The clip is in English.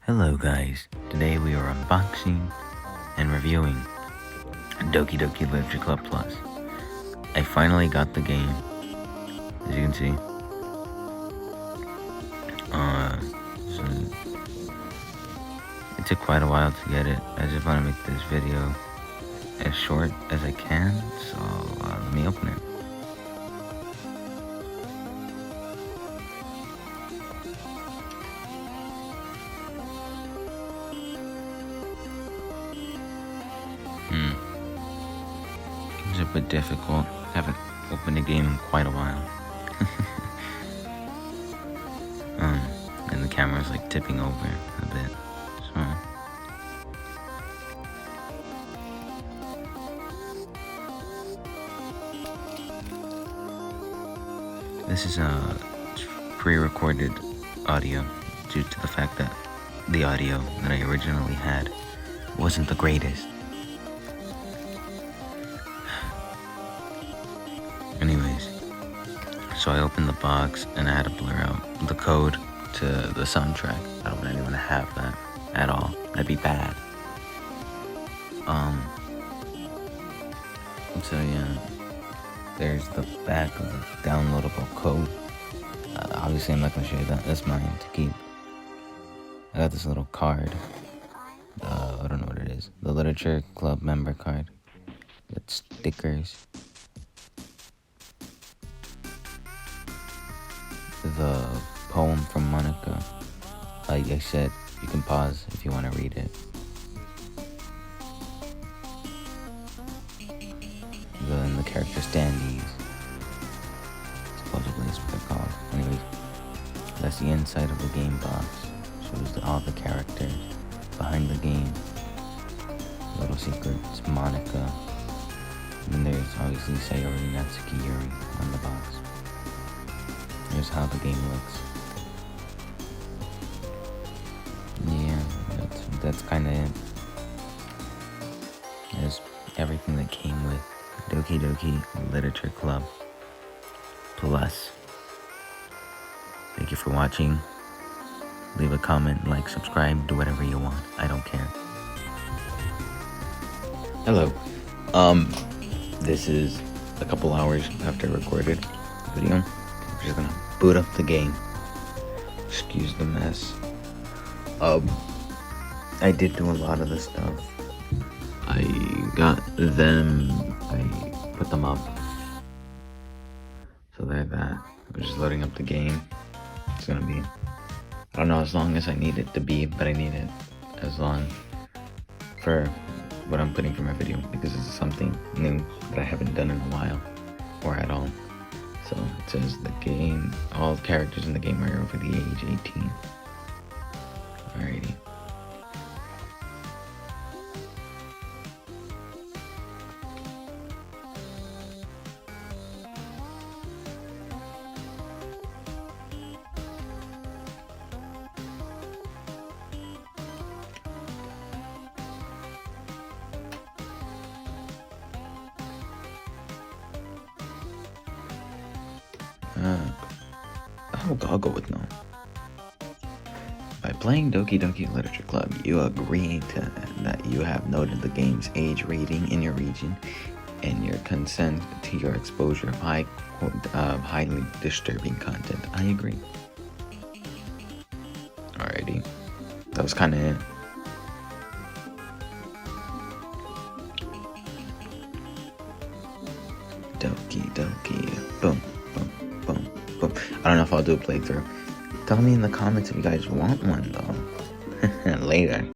Hello guys, today we are unboxing and reviewing Doki Doki Literature Club Plus. I finally got the game, as you can see. So it took quite a while to get it. I just want to make this video as short as I can, so let me open it. It's a bit difficult. I haven't opened a game in quite a while. And the camera's like tipping over a bit. So this is a pre-recorded audio due to the fact that the audio that I originally had wasn't the greatest. Anyways, so I opened the box and I had to blur out the code to the soundtrack. I don't want anyone to have that at all. That'd be bad. So yeah, there's the back of the downloadable code. Obviously I'm not gonna show you that. That's mine to keep. I got this little card. I don't know what it is. The Literature Club member card. It's stickers. The poem from Monica. Like I said, you can pause if you want to read it. Then the character standees. Supposedly is what they're called. Anyways, that's the inside of the game box. Shows all the characters behind the game. Little secrets, Monica. And then there's obviously Sayori Natsuki Yuri on the box. Here's how the game looks. Yeah, that's kind of it. There's everything that came with Doki Doki Literature Club Plus. Thank you for watching. Leave a comment, like, subscribe, do whatever you want. I don't care. Hello. This is a couple hours after I recorded the video. I'm just gonna boot up the game. Excuse the mess. I did do a lot of the stuff. I got them, I put them up. So they're that. I'm just loading up the game. It's gonna be, I don't know as long as I need it to be, but I need it as long for what I'm putting for my video, because this is something new that I haven't done in a while, or at all. So it says the game, all characters in the game are over the age 18. Alrighty. I'll go with no. By playing Doki Doki Literature Club, you agree that you have noted the game's age rating in your region and your consent to your exposure of highly disturbing content. I agree. Alrighty. That was kind of it. Doki Doki. Boom. I don't know if I'll do a playthrough. Tell me in the comments if you guys want one though. Later.